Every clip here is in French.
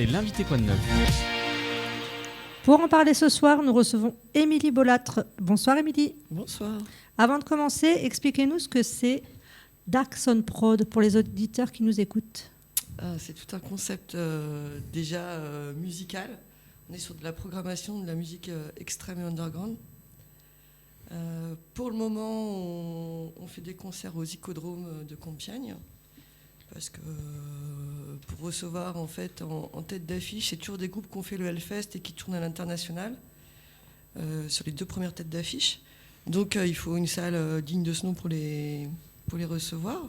c'est l'invité quoi de neuf. Pour en parler ce soir, nous recevons Émilie Bolâtre. Bonsoir Émilie. Bonsoir. Avant de commencer, expliquez-nous ce que c'est Dark Sound Prod pour les auditeurs qui nous écoutent. C'est tout un concept déjà musical. On est sur de la programmation de la musique extrême et underground. Pour le moment, on fait des concerts aux Icodromes de Compiègne. Parce que pour recevoir en fait en tête d'affiche, c'est toujours des groupes qui ont fait le Hellfest et qui tournent à l'international sur les 2 premières têtes d'affiche. Donc il faut une salle digne de ce nom pour les recevoir.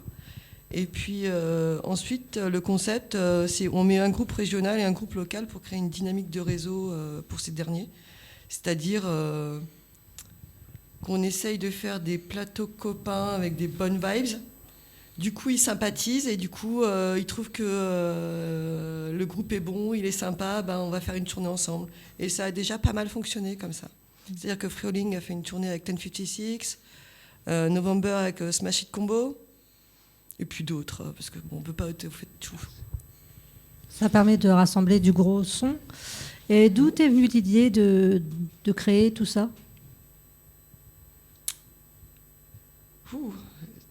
Et puis ensuite, le concept, c'est on met un groupe régional et un groupe local pour créer une dynamique de réseau pour ces derniers. C'est-à-dire qu'on essaye de faire des plateaux copains avec des bonnes vibes. Du coup, ils sympathisent et du coup, ils trouvent que le groupe est bon, il est sympa, on va faire une tournée ensemble. Et ça a déjà pas mal fonctionné comme ça. C'est-à-dire que Frioling a fait une tournée avec 1056, November avec Smash It Combo, et puis d'autres, parce qu'on ne peut pas être au fait de tout. Ça permet de rassembler du gros son. Et d'où t'es venue l'idée de créer tout ça ?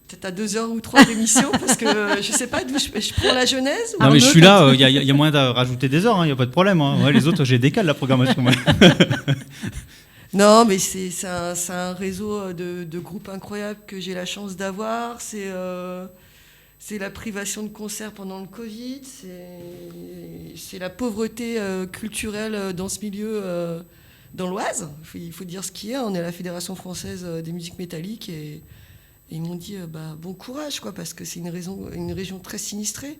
Peut-être à 2 heures ou 3 d'émission, parce que je ne sais pas d'où je prends la genèse. Non, mais je suis là, il y a moyen de rajouter des heures, il n'y a pas de problème. Ouais, les autres, j'ai décalé la programmation. Non, mais c'est un réseau de groupes incroyables que j'ai la chance d'avoir. C'est la privation de concerts pendant le Covid. C'est la pauvreté culturelle dans ce milieu, dans l'Oise. Il faut dire ce qu'il y a. On est à la Fédération française des musiques métalliques et ils m'ont dit bon courage, quoi, parce que c'est une région très sinistrée.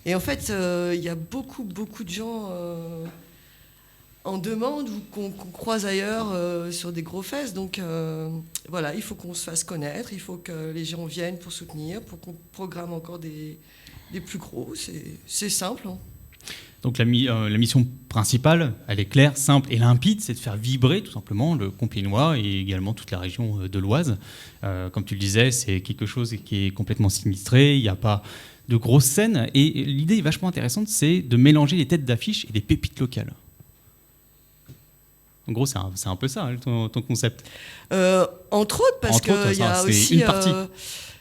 Et en fait, il y a beaucoup de gens en demande ou qu'on croise ailleurs sur des gros fesses. Donc voilà, il faut qu'on se fasse connaître, il faut que les gens viennent pour soutenir, pour qu'on programme encore des plus gros. C'est simple. Hein. Donc la mission principale, elle est claire, simple et limpide, c'est de faire vibrer tout simplement le Compiègnois et également toute la région de l'Oise. Comme tu le disais, c'est quelque chose qui est complètement sinistré, il n'y a pas de grosses scènes. Et l'idée est vachement intéressante, c'est de mélanger les têtes d'affiche et des pépites locales. En gros, c'est un peu ça, ton concept. Entre autres, parce qu'il y a aussi... une partie.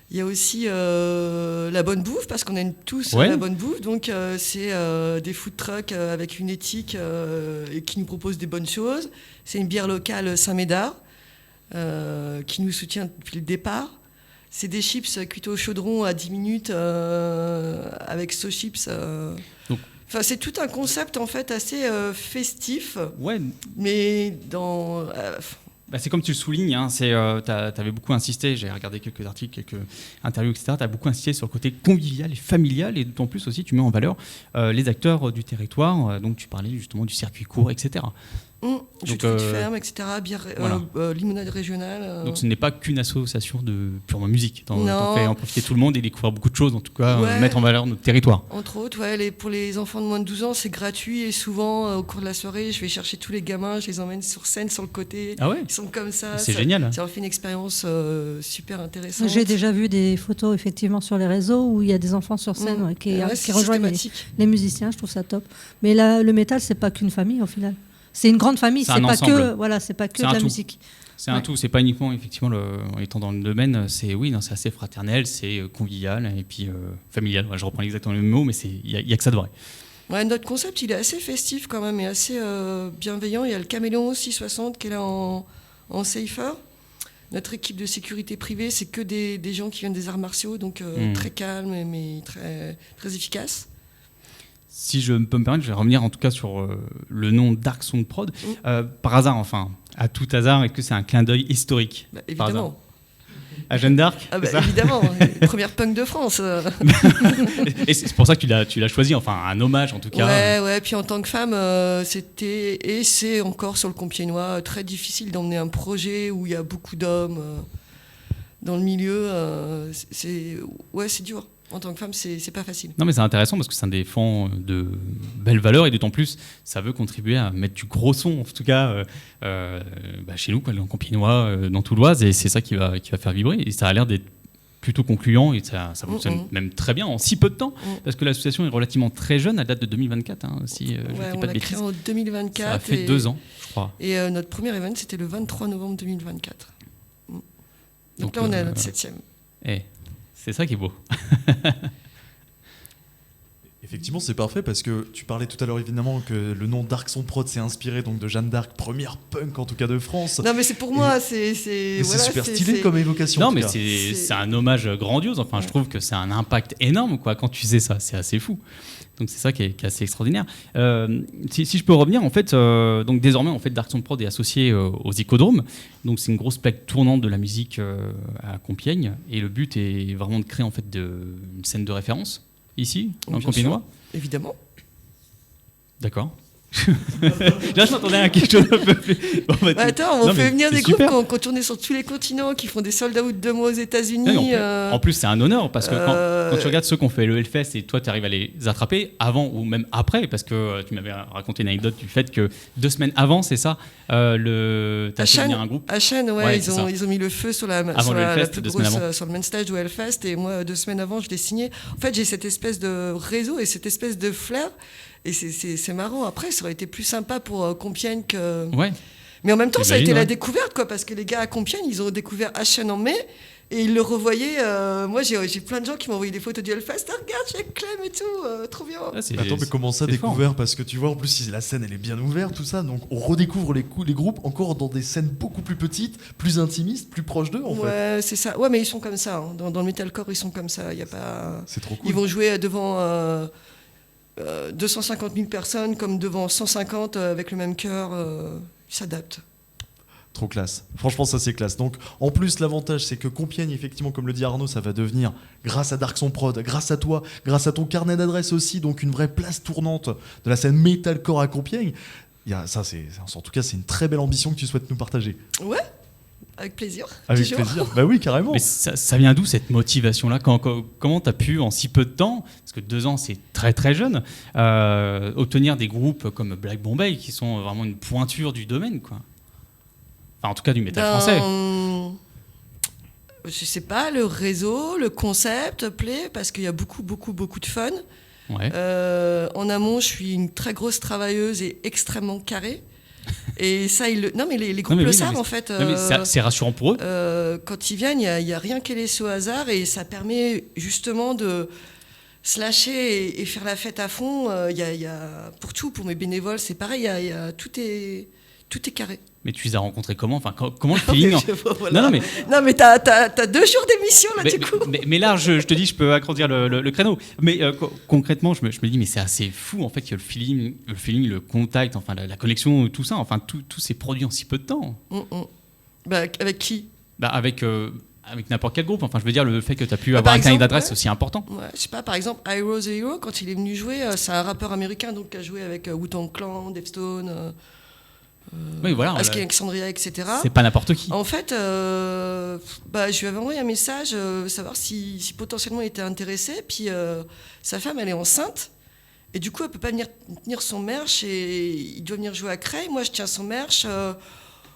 Il y a aussi la bonne bouffe, parce qu'on aime tous la bonne bouffe. Donc, c'est des food trucks avec une éthique et qui nous proposent des bonnes choses. C'est une bière locale Saint-Médard qui nous soutient depuis le départ. C'est des chips cuites au chaudron à 10 minutes avec sauce chips. Enfin, c'est tout un concept en fait assez festif. Ouais. Mais dans... c'est comme tu le soulignes, hein, tu avais beaucoup insisté, j'ai regardé quelques articles, quelques interviews, etc. Tu as beaucoup insisté sur le côté convivial et familial, et d'autant plus aussi tu mets en valeur les acteurs du territoire. Donc tu parlais justement du circuit court, etc. Jus de fruits de ferme, etc. Bière, limonade régionale. Donc ce n'est pas qu'une association de purement musique. T'en fais en profiter tout le monde et découvrir beaucoup de choses, en tout cas mettre en valeur notre territoire. Entre autres, pour les enfants de moins de 12 ans, c'est gratuit et souvent au cours de la soirée, je vais chercher tous les gamins, je les emmène sur scène, sur le côté. Ah ouais ? Ils sont comme ça. C'est génial. Ça leur fait une expérience super intéressante. J'ai déjà vu des photos effectivement sur les réseaux où il y a des enfants sur scène qui rejoignent les musiciens. Je trouve ça top. Mais là, le métal, c'est pas qu'une famille au final. C'est une grande famille, c'est pas que de la musique. C'est un tout, c'est pas uniquement effectivement en étant dans le domaine, c'est assez fraternel, c'est convivial et puis familial. Je reprends exactement le même mot, mais il y a que ça de vrai. Ouais, notre concept, il est assez festif quand même et assez bienveillant. Il y a le Caméléon 660 qui est là en safer. Notre équipe de sécurité privée, c'est que des gens qui viennent des arts martiaux, donc très calmes mais très, très efficaces. Si je peux me permettre, je vais revenir en tout cas sur le nom Dark Sound Prod. Par hasard, enfin, à tout hasard, est-ce que c'est un clin d'œil historique ? Évidemment. À Jeanne d'Arc ? Évidemment, première punk de France. Et c'est pour ça que tu l'as choisi, enfin un hommage en tout cas. Ouais, puis en tant que femme, c'était, et c'est encore sur le Compiègnois, très difficile d'emmener un projet où il y a beaucoup d'hommes dans le milieu. C'est dur. En tant que femme, c'est pas facile. Non, mais c'est intéressant parce que ça défend de belles valeurs et d'autant plus, ça veut contribuer à mettre du gros son, en tout cas chez nous, dans le Compiègnois, dans tout l'Oise, et c'est ça qui va faire vibrer. Et ça a l'air d'être plutôt concluant et ça fonctionne même très bien en si peu de temps, parce que l'association est relativement très jeune, elle date de 2024, si je ne dis pas de bêtises. On l'a créée en 2024. Ça a fait 2 ans, je crois. Et notre premier event, c'était le 23 novembre 2024. Donc là, on est à notre 7e. C'est ça qui est beau. Effectivement, c'est parfait parce que tu parlais tout à l'heure évidemment que le nom Dark Son Prod s'est inspiré donc de Jeanne d'Arc, première punk en tout cas de France. Non mais c'est pour moi, c'est super stylé comme évocation. Non mais c'est un hommage grandiose. Enfin, je trouve que c'est un impact énorme quoi quand tu sais ça, c'est assez fou. Donc c'est ça qui est assez extraordinaire. Si je peux revenir en fait, donc désormais en fait Dark Son Prod est associé au Zikodrome. Donc c'est une grosse plaque tournante de la musique à Compiègne et le but est vraiment de créer en fait une scène de référence. Ici, dans le Compiègnois ? Évidemment. D'accord. Là, je m'attendais à quelque chose un peu plus. Attends, on fait venir des groupes qui ont tourné sur tous les continents, qui font des sold out de mois aux États-Unis. En plus, c'est un honneur parce que quand tu regardes ceux qui ont fait le Hellfest et toi, tu arrives à les attraper avant ou même après, parce que tu m'avais raconté une anecdote du fait que 2 semaines avant, c'est ça, t'as fait venir un groupe. À Chêne, ils ont mis le feu sur la plus grosse, sur le main stage du Hellfest, et moi, 2 semaines avant, je l'ai signé. En fait, j'ai cette espèce de réseau et cette espèce de flair. Et c'est marrant. Après, ça aurait été plus sympa pour Compiègne que... Ouais. Mais en même temps, ça a été la découverte, quoi, parce que les gars à Compiègne, ils ont découvert H&M en mai, et ils le revoyaient. Moi, j'ai plein de gens qui m'ont envoyé des photos du Hellfest. Regarde, j'ai Clem et tout, trop bien. Attends, mais comment ça découvert ? Parce que tu vois, en plus, la scène, elle est bien ouverte, tout ça. Donc, on redécouvre les groupes encore dans des scènes beaucoup plus petites, plus intimistes, plus proches d'eux, en fait. Ouais, c'est ça. Ouais, mais ils sont comme ça. Hein. Dans le metalcore, ils sont comme ça. Y a pas... C'est trop cool. Ils vont jouer devant... 250 000 personnes comme devant 150 avec le même cœur, ils s'adaptent. Trop classe. Franchement, ça c'est classe. Donc, en plus, l'avantage, c'est que Compiègne, effectivement, comme le dit Arnaud, ça va devenir, grâce à Dark Son Prod, grâce à toi, grâce à ton carnet d'adresses aussi, donc une vraie place tournante de la scène metalcore à Compiègne. En tout cas, c'est une très belle ambition que tu souhaites nous partager. Ouais. Avec plaisir. Avec plaisir. Bah oui, carrément. Mais ça vient d'où cette motivation-là ? Comment tu as pu, en si peu de temps, parce que 2 ans c'est très très jeune, obtenir des groupes comme Black Bombay qui sont vraiment une pointure du domaine, quoi. Enfin, en tout cas du métal français. Je sais pas, le réseau, le concept plaît parce qu'il y a beaucoup de fun. Ouais. En amont, je suis une très grosse travailleuse et extrêmement carrée. Et ça, non, mais les groupes le savent en fait. C'est rassurant pour eux. Quand ils viennent, il n'y a rien qui est laissé au hasard et ça permet justement de se lâcher et faire la fête à fond. Y a, pour tout, pour mes bénévoles, c'est pareil, tout est carré. Mais tu les as rencontrés comment ? Enfin, comment le feeling voilà. Non, mais t'as 2 jours d'émission là, du coup. Mais là, je te dis, je peux agrandir le créneau. Mais concrètement, je me dis, mais c'est assez fou en fait que le feeling, le contact, enfin la connexion, tout ça, enfin tout s'est produit en si peu de temps. Bah, avec qui ? Bah, avec n'importe quel groupe. Enfin, je veux dire, le fait que tu as pu avoir un carnet d'adresse, c'est aussi important. Ouais, je sais pas, par exemple, Iroh the Hero, quand il est venu jouer, c'est un rappeur américain donc, qui a joué avec Wu-Tang Clan, Deftones. Oui, voilà. Alexandria, etc. C'est pas n'importe qui. En fait, je lui avais envoyé un message, savoir si potentiellement il était intéressé. Puis sa femme, elle est enceinte. Et du coup, elle peut pas venir tenir son merch. Et il doit venir jouer à Creil. Moi, je tiens son merch.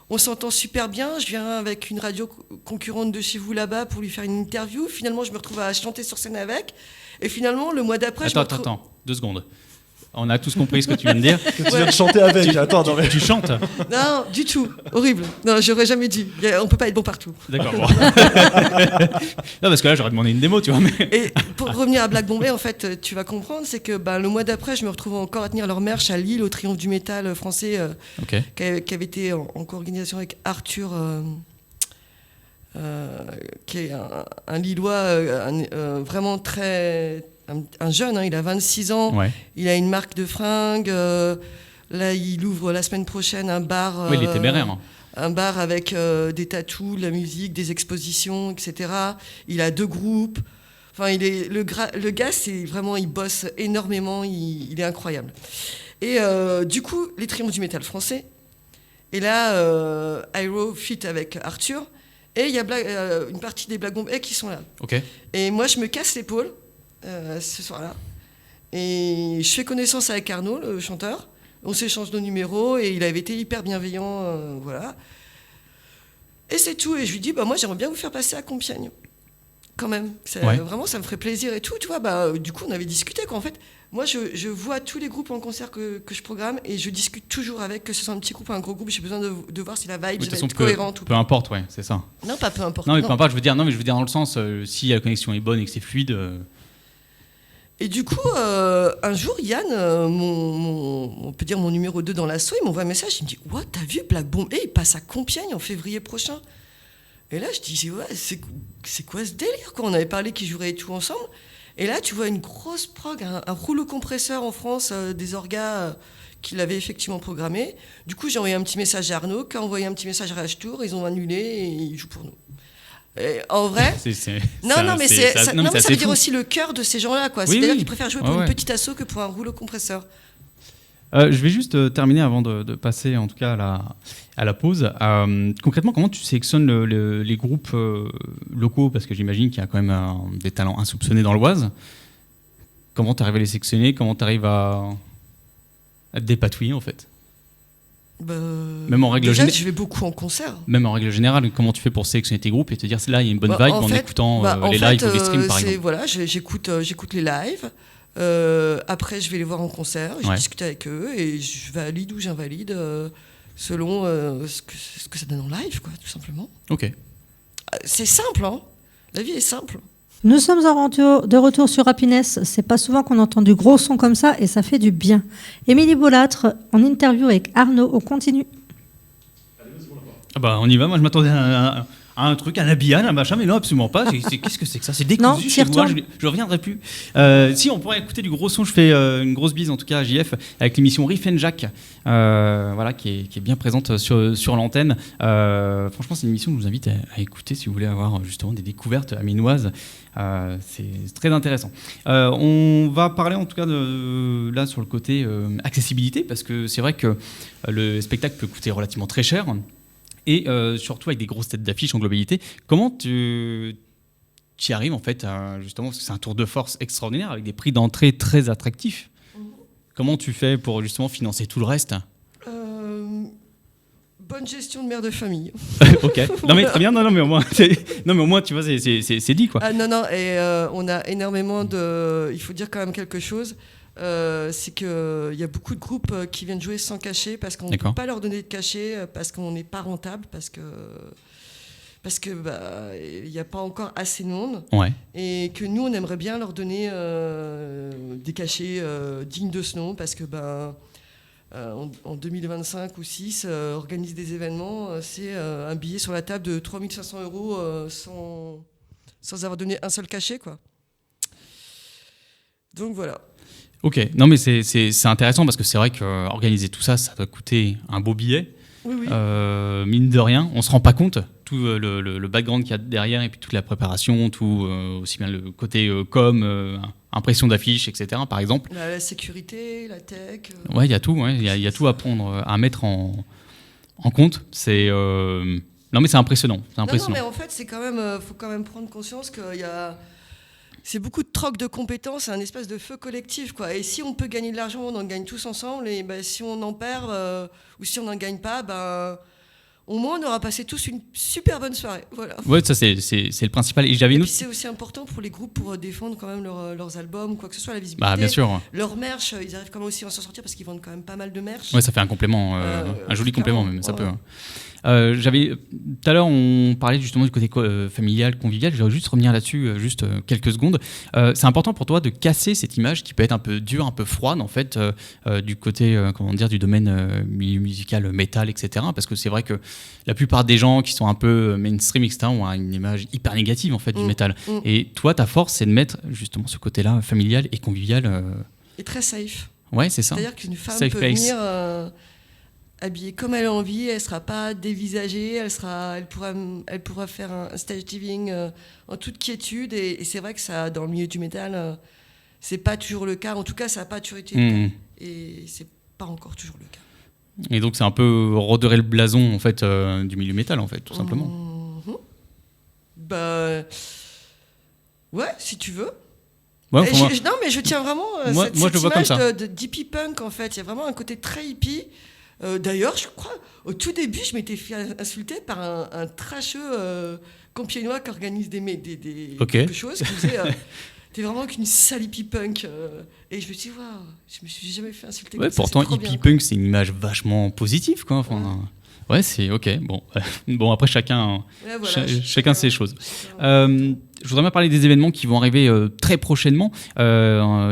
On s'entend super bien. Je viens avec une radio concurrente de chez vous là-bas pour lui faire une interview. Finalement, je me retrouve à chanter sur scène avec. Et finalement, le mois d'après, Attends, 2 secondes. On a tous compris ce que tu viens de dire. Que tu viens de chanter avec. Attends, non, mais tu chantes. Non, du tout. Horrible. Non, j'aurais jamais dit. On peut pas être bon partout. D'accord. Bon. Non, parce que là, j'aurais demandé une démo, tu vois. Mais... Et pour revenir à Black Bombay, en fait, tu vas comprendre, c'est que le mois d'après, je me retrouve encore à tenir leur merch à Lille, au Triomphe du métal français, qui avait été en co-organisation avec Arthur, qui est un Lillois vraiment très... Un jeune, il a 26 ans, il a une marque de fringues, là il ouvre la semaine prochaine un bar. Il est téméraire. Un bar avec des tatous, de la musique, des expositions, etc. Il a 2 groupes. Enfin, le gars, c'est vraiment, il bosse énormément, il est incroyable. Et du coup, les triomphes du métal français. Et là, Iroh fit avec Arthur. Et il y a une partie des Black Bombay qui sont là. Okay. Et moi, je me casse l'épaule. Ce soir-là. Et je fais connaissance avec Arnaud, le chanteur. On s'échange nos numéros et il avait été hyper bienveillant. Voilà. Et c'est tout. Et je lui dis, moi, j'aimerais bien vous faire passer à Compiègne. quand même. Vraiment, ça me ferait plaisir et tout. Tu vois, du coup, on avait discuté, quoi. En fait, moi, je vois tous les groupes en concert que je programme et je discute toujours avec, que ce soit un petit groupe ou un gros groupe. J'ai besoin de voir si la vibe va être cohérente ou pas. Peu importe, ouais, c'est ça. Non, pas peu importe. Non, mais peu importe, je veux dire dans le sens, si la connexion est bonne et que c'est fluide. Et du coup, un jour, Yann, on peut dire mon numéro 2 dans l'assaut, il m'envoie un message, il me dit « What, t'as vu Black Bomb il passe à Compiègne en février prochain ?» Et là, je dis « Ouais, c'est quoi ce délire, quoi ?» On avait parlé qu'ils joueraient tout ensemble. Et là, tu vois une grosse prog, un rouleau compresseur en France, des orgas qu'il avait effectivement programmé. Du coup, j'ai envoyé un petit message à Arnaud, qui a envoyé un petit message à Rage Tour, ils ont annulé et ils jouent pour nous. Et en vrai, ça veut dire aussi le cœur de ces gens-là, quoi. C'est-à-dire qu'ils préfèrent jouer pour une petite asso que pour un rouleau compresseur. Je vais juste terminer avant de passer, en tout cas, à la pause. Concrètement, comment tu sélectionnes les groupes locaux, parce que j'imagine qu'il y a quand même des talents insoupçonnés dans l'Oise. Comment tu arrives à les sélectionner? Comment tu arrives à te dépatouiller, en fait? Même en règle générale, je vais beaucoup en concert. Même en règle générale, comment tu fais pour sélectionner tes groupes et te dire là il y a une bonne vibe en écoutant les lives ou les streams par exemple? Voilà, j'écoute les lives. Après, je vais les voir en concert, je discute avec eux et je valide ou j'invalide selon ce que ça donne en live, quoi, tout simplement. Ok. C'est simple, hein. La vie est simple. Nous sommes de retour sur Happiness. C'est pas souvent qu'on entend du gros son comme ça et ça fait du bien. Émilie Boulâtre en interview avec Arnaud. On continue. On y va. Moi, je m'attendais à un truc, un habillage, un machin, mais non, absolument pas. Qu'est-ce que c'est que ça? C'est décousu chez moi, je reviendrai plus. Si, on pourrait écouter du gros son. Je fais une grosse bise, en tout cas, à JF, avec l'émission Riff & Jack, qui est bien présente sur l'antenne. Franchement, c'est une émission que je vous invite à écouter si vous voulez avoir justement des découvertes aminoises. C'est très intéressant. On va parler en tout cas là sur le côté accessibilité, parce que c'est vrai que le spectacle peut coûter relativement très cher. Et surtout avec des grosses têtes d'affiche en globalité. Comment tu y arrives en fait, justement, parce que c'est un tour de force extraordinaire avec des prix d'entrée très attractifs. Comment tu fais pour justement financer tout le reste? Bonne gestion de mère de famille. Ok. Non mais très bien. Non mais au moins tu vois c'est dit quoi. Non et on a énormément de. Il faut dire quand même quelque chose. C'est qu'il y a beaucoup de groupes qui viennent jouer sans cachet parce qu'on ne peut pas leur donner de cachet, parce qu'on n'est pas rentable, parce que il n'y a pas encore assez de monde, et que nous on aimerait bien leur donner des cachets dignes de ce nom, parce que en 2025 ou 6 organise des événements, c'est un billet sur la table de 3 500 € sans avoir donné un seul cachet, quoi. Donc voilà. Ok, non mais c'est intéressant parce que c'est vrai qu'organiser tout ça, ça doit coûter un beau billet. Oui. Mine de rien, on se rend pas compte tout le background qu'il y a derrière et puis toute la préparation, tout aussi bien le côté impression d'affiches, etc. Par exemple. La sécurité, la tech. Ouais, il y a tout, il y a tout à prendre, à mettre en compte. Non mais c'est impressionnant. Non mais en fait c'est quand même, faut quand même prendre conscience qu'il y a. C'est beaucoup de troc de compétences, c'est un espèce de feu collectif, quoi. Et si on peut gagner de l'argent, on en gagne tous ensemble. Et si on en perd ou si on n'en gagne pas, au moins on aura passé tous une super bonne soirée. Voilà. Ouais, ça c'est le principal. Et puis c'est aussi important pour les groupes pour défendre quand même leurs albums, quoi que ce soit, la visibilité. Bien sûr. Leur merch, ils arrivent quand même aussi à s'en sortir parce qu'ils vendent quand même pas mal de merch. Ouais, ça fait un complément, un joli complément même. Ça peut. Tout à l'heure, on parlait justement du côté familial, convivial. Je vais juste revenir là-dessus, juste quelques secondes. C'est important pour toi de casser cette image qui peut être un peu dure, un peu froide, en fait, du côté, du domaine musical, métal, etc. Parce que c'est vrai que la plupart des gens qui sont un peu mainstream, etc., ont une image hyper négative, en fait, du métal. Et toi, ta force, c'est de mettre justement ce côté-là familial et convivial. Et très safe. Ouais, c'est ça. C'est-à-dire qu'une femme safe peut place. venir habillée comme elle a envie, elle sera pas dévisagée, elle pourra faire un stage diving en toute quiétude, et c'est vrai que ça, dans le milieu du métal, c'est pas toujours le cas. En tout cas, ça n'a pas toujours été le cas, et c'est pas encore toujours le cas. Et donc c'est un peu redorer le blason en fait du milieu métal en fait, tout simplement. Ouais, si tu veux. Ouais, non mais je tiens vraiment moi, cette je le vois image comme ça. de hippie punk, en fait. Il y a vraiment un côté très hippie. D'ailleurs, je crois, au tout début, je m'étais fait insulter par un trasheux compiègnois qui organise quelque chose, qui disait t'es vraiment qu'une sale hippie punk. Et je me suis dit, waouh, je me suis jamais fait insulter comme ça. Pourtant, hippie punk, c'est une image vachement positive, quoi. Enfin, ouais, c'est ok. Bon, après, chacun ses choses. Je voudrais bien parler des événements qui vont arriver très prochainement. Il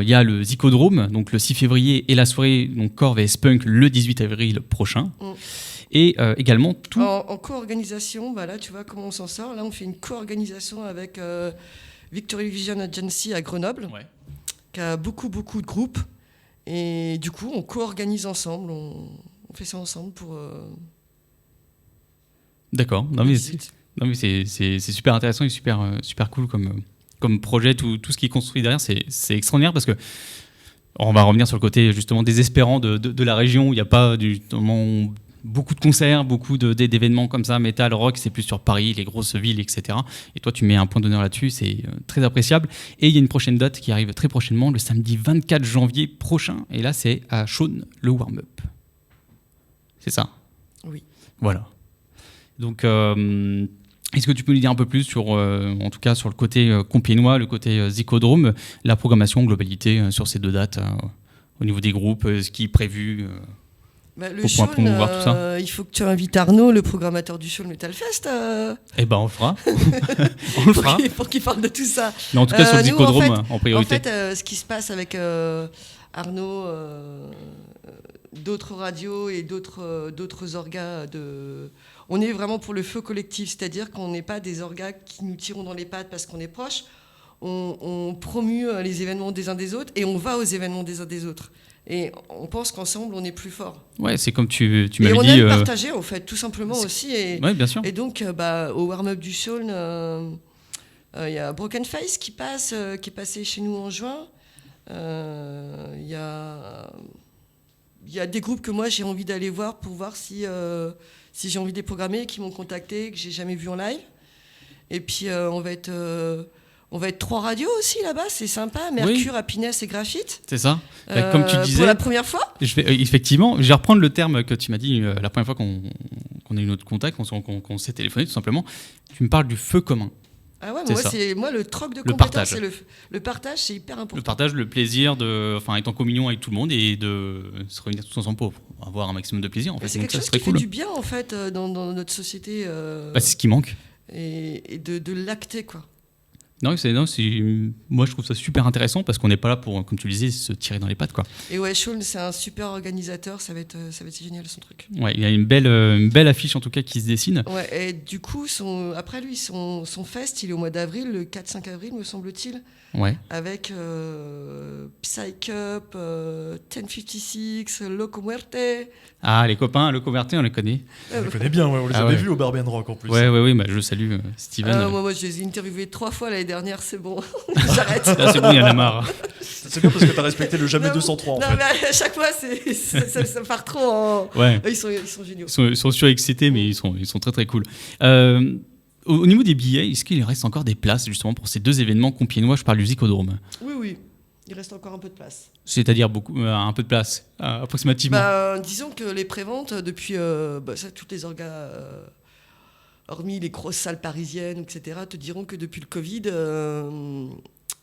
y a le Zicodrome, donc le 6 février, et la soirée donc Core vs Punk le 18 avril prochain. Et également tout... En co-organisation, là, tu vois comment on s'en sort. Là, on fait une co-organisation avec Victory Vision Agency à Grenoble, qui a beaucoup de groupes. Et du coup, on co-organise ensemble. On fait ça ensemble pour... D'accord. Non, mais c'est super intéressant et super cool comme projet. Tout ce qui est construit derrière, c'est extraordinaire parce que on va revenir sur le côté justement désespérant de la région où il n'y a pas beaucoup de concerts, beaucoup d'événements comme ça, métal, rock, c'est plus sur Paris, les grosses villes, etc. Et toi, tu mets un point d'honneur là-dessus, c'est très appréciable. Et il y a une prochaine date qui arrive très prochainement, le samedi 24 janvier prochain. Et là, c'est à Chaune, le warm-up. C'est ça ? Oui. Voilà. Donc, est-ce que tu peux nous dire un peu plus sur, en tout cas, sur le côté compiègnois, le côté Zicodrome, la programmation, globalité sur ces deux dates, au niveau des groupes, ce qui est prévu le Chaune, il faut que tu invites Arnaud, le programmateur du Chaune Metal Fest. Eh ben, on le fera. On le fera. Pour qu'il parle de tout ça. Mais en tout cas, sur le Zicodrome, en priorité. En fait, ce qui se passe avec Arnaud, d'autres radios et d'autres orgas on est vraiment pour le feu collectif, c'est-à-dire qu'on n'est pas des orgas qui nous tirons dans les pattes parce qu'on est proches. On promue les événements des uns des autres et on va aux événements des uns des autres. Et on pense qu'ensemble, on est plus fort. Ouais, c'est comme tu m'avais dit... Et on aime partager, en fait, tout simplement aussi. Ouais, bien sûr. Et donc, au warm-up du Chaune, il y a Broken Face qui est passé chez nous en juin. Il y a des groupes que moi, j'ai envie d'aller voir pour voir si j'ai envie de les programmer, qui m'ont contacté, que j'ai jamais vu en live. Et puis, on va être 3 radios aussi là-bas, c'est sympa. Mercure, Happiness et Graphite. C'est ça. Comme tu disais. Pour la première fois. Effectivement, je vais reprendre le terme que tu m'as dit la première fois qu'on a eu notre contact, qu'on s'est téléphoné tout simplement. Tu me parles du feu commun. Ah ouais, moi le troc de compétences, c'est le partage, c'est hyper important. Le partage, le plaisir être en communion avec tout le monde et de se réunir tous ensemble pour avoir un maximum de plaisir. En fait. C'est quelque chose qui fait du bien en fait dans notre société. C'est ce qui manque. Et de l'acter quoi. Moi je trouve ça super intéressant parce qu'on n'est pas là pour, comme tu le disais, se tirer dans les pattes quoi. Et ouais, Chaune c'est un super organisateur, ça va être génial son truc. Ouais, il y a une belle affiche en tout cas qui se dessine. Ouais, et du coup son fest il est au mois d'avril, le 4-5 avril me semble-t-il. Ouais. Avec Psych Up, 1056, Loco Muerte. Ah, les copains, Loco Muerte, on les connaît. On les connaît bien, on les avait vus au Barbie Rock en plus. Oui, je salue Steven. Moi, je les ai interviewés 3 fois l'année dernière, c'est bon, j'arrête. Là, c'est bon, il y en a marre. C'est bien parce que t'as respecté le jamais 203 en fait. Non, mais à chaque fois, ça part trop en... Ouais. Ils sont géniaux. Ils sont surexcités, mais ils sont très très cool. Au niveau des billets, est-ce qu'il reste encore des places justement pour ces deux événements compiègnois? Je parle du Zicodrome. Oui, il reste encore un peu de place. C'est-à-dire un peu de place, approximativement. Disons que les préventes, depuis toutes les orgas, hormis les grosses salles parisiennes, etc., te diront que depuis le Covid,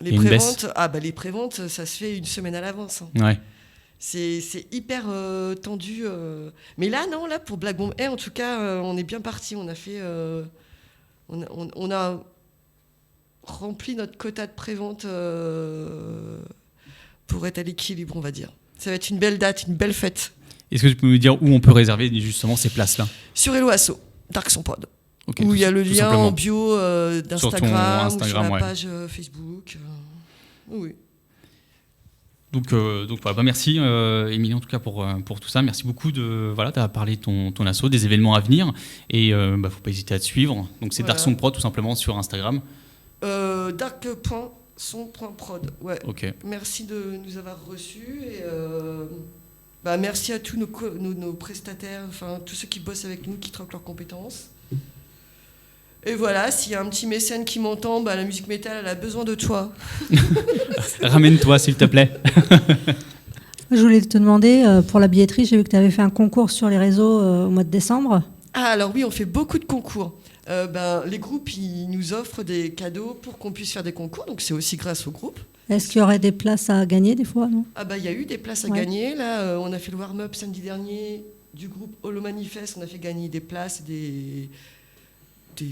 les préventes, ça se fait une semaine à l'avance. Hein. Ouais. C'est hyper tendu. Mais là, pour Black Bomb Air, en tout cas, on est bien parti. On a fait... On a rempli notre quota de prévente pour être à l'équilibre, on va dire. Ça va être une belle date, une belle fête. Est-ce que tu peux me dire où on peut réserver justement ces places-là? Sur Hello Asso, Dark Son Pod. Okay, où il y a le lien simplement. En bio d'Instagram, ou sur la page Facebook. Oui. Donc merci Émilie en tout cas pour tout ça. Merci beaucoup d'avoir parlé de ton asso, des événements à venir et faut pas hésiter à te suivre. Donc c'est Dark Son Prod tout simplement sur Instagram. Dark.son.prod. Ouais. Ok. Merci de nous avoir reçus et merci à tous nos prestataires, enfin tous ceux qui bossent avec nous, qui troquent leurs compétences. Et voilà, s'il y a un petit mécène qui m'entend, la musique métal, elle a besoin de toi. Ramène-toi, s'il te plaît. Je voulais te demander, pour la billetterie, j'ai vu que tu avais fait un concours sur les réseaux au mois de décembre. Ah, alors oui, on fait beaucoup de concours. Les groupes, ils nous offrent des cadeaux pour qu'on puisse faire des concours, donc c'est aussi grâce au groupe. Est-ce qu'il y aurait des places à gagner des fois, non ? Ah il y a eu des places à gagner. Là, on a fait le warm-up samedi dernier du groupe Holo Manifest. On a fait gagner des places, des je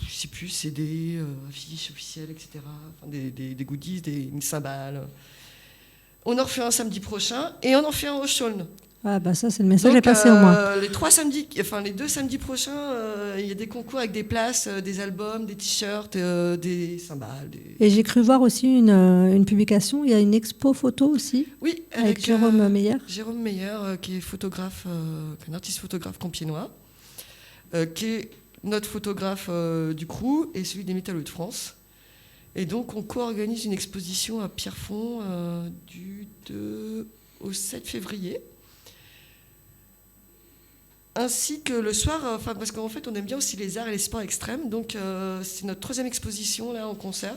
sais plus, CD, affiches officielles, etc. Enfin, des goodies, une cymbale. On en refait un samedi prochain et on en fait un au Chaulnes. Ah ça c'est le message est passé au moins. Les 2 samedis prochains, il y a des concours avec des places, des albums, des t-shirts, des cymbales. Et j'ai cru voir aussi une publication, il y a une expo photo aussi. Oui, avec Jérôme Meyer. Jérôme Meyer, qui est photographe, un artiste photographe compiègnois, qui est notre photographe du crew et celui des Métallos de France. Et donc on co-organise une exposition à Pierrefonds du 2 au 7 février. Ainsi que le soir, parce qu'en fait on aime bien aussi les arts et les sports extrêmes, donc c'est notre 3e exposition là en concert.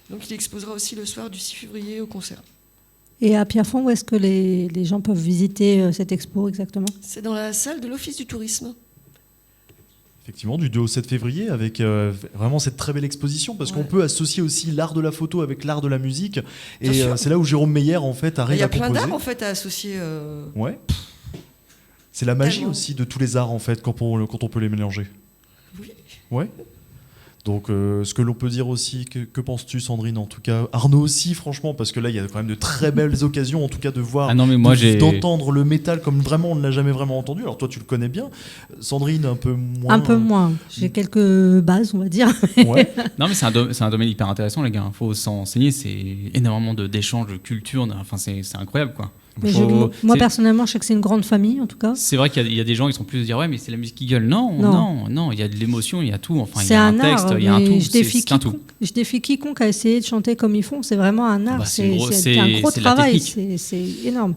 Donc il exposera aussi le soir du 6 février au concert. Et à Pierrefonds, où est-ce que les gens peuvent visiter cette expo exactement ? C'est dans la salle de l'Office du tourisme. Effectivement, du 2 au 7 février, avec vraiment cette très belle exposition, parce qu'on peut associer aussi l'art de la photo avec l'art de la musique. Et c'est là où Jérôme Meyer, en fait, arrive à composer. Il y a plein d'arts, en fait, à associer. Ouais. C'est la magie aussi de tous les arts, en fait, quand on peut les mélanger. Oui. Ouais. Donc, ce que l'on peut dire aussi, que penses-tu, Sandrine, en tout cas, Arnaud aussi, franchement, parce que là, il y a quand même de très belles occasions, en tout cas, de voir, d'entendre le métal comme vraiment on ne l'a jamais vraiment entendu. Alors toi, tu le connais bien, Sandrine, un peu moins. Un peu moins. J'ai quelques bases, on va dire. Ouais. Non, mais c'est un domaine hyper intéressant, les gars. Il faut s'en enseigner. C'est énormément d'échanges, de culture. Enfin, c'est incroyable, quoi. Mais moi personnellement, je sais que c'est une grande famille en tout cas. C'est vrai qu'il y a des gens qui sont plus de dire ouais mais c'est la musique qui gueule. Non, il y a de l'émotion, il y a tout. Enfin, il y a un texte, il y a un tout. Je défie quiconque à essayer de chanter comme ils font. C'est vraiment un art. C'est un gros travail. C'est énorme.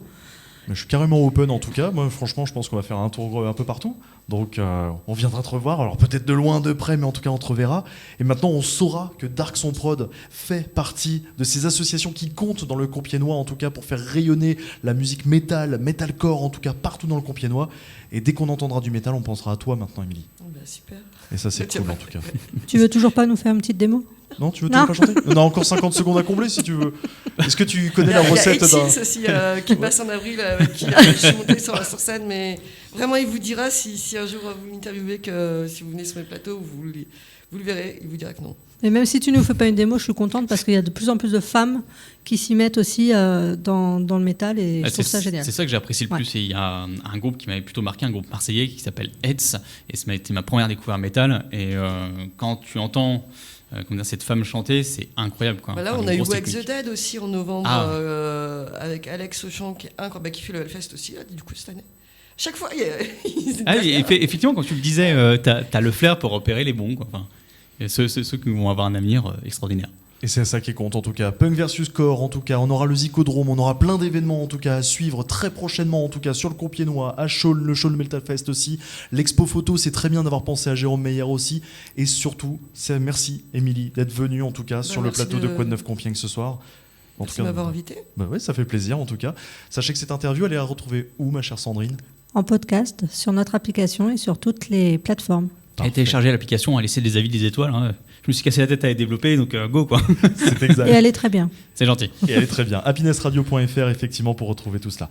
Mais je suis carrément open en tout cas. Moi, franchement, je pense qu'on va faire un tour un peu partout. Donc, on viendra te revoir. Alors, peut-être de loin, de près, mais en tout cas, on te reverra. Et maintenant, on saura que Dark Son Prod fait partie de ces associations qui comptent dans le Compiègnois, en tout cas, pour faire rayonner la musique metalcore, en tout cas, partout dans le Compiègnois. Et dès qu'on entendra du métal, on pensera à toi maintenant, Émilie. Super. Et ça, c'est cool, en tout cas. Tu veux toujours pas nous faire une petite démo ? Non, tu veux pas chanter ? On a encore 50 secondes à combler si tu veux. Est-ce que tu connais la recette d'un... Il y a Exils aussi qui passe en avril, qui a monté sur scène, mais vraiment il vous dira si un jour vous l'interviewez, que si vous venez sur le plateau, vous le verrez, il vous dira que non. Et même si tu ne nous fais pas une démo, je suis contente parce qu'il y a de plus en plus de femmes qui s'y mettent aussi dans le métal et je trouve ça génial. C'est ça que j'apprécie le plus. Et il y a un groupe qui m'avait plutôt marqué, un groupe marseillais qui s'appelle Heads, et ça m'a été ma première découverte métal. Et quand tu entends cette femme chanter, c'est incroyable, quoi. Là, on a eu Wax the Dead aussi en novembre avec Alex Auchan qui fait le Hellfest aussi là, du coup cette année. Chaque fois, effectivement, quand tu le disais, t'as le flair pour repérer les bons, quoi. Enfin, ceux qui vont avoir un avenir extraordinaire. Et c'est ça qui compte en tout cas. Punk versus Core en tout cas. On aura le Zicodrome, on aura plein d'événements en tout cas à suivre très prochainement en tout cas sur le Compiègnois, à Chaulnes, le Chaulnes Metal Fest aussi. L'expo photo, c'est très bien d'avoir pensé à Jérôme Meyer aussi. Et surtout, merci Émilie d'être venue en tout cas sur le plateau de Quoi de Neuf Compiègne ce soir. Merci de m'avoir invité. Ouais, ça fait plaisir en tout cas. Sachez que cette interview, elle est à retrouver où, ma chère Sandrine ? En podcast, sur notre application et sur toutes les plateformes. Allez télécharger l'application, à laisser des avis, des étoiles. Hein. Je me suis cassé la tête à la développer, donc go quoi. C'est exact. Et elle est très bien. C'est gentil. Et elle est très bien. happinessradio.fr effectivement pour retrouver tout cela.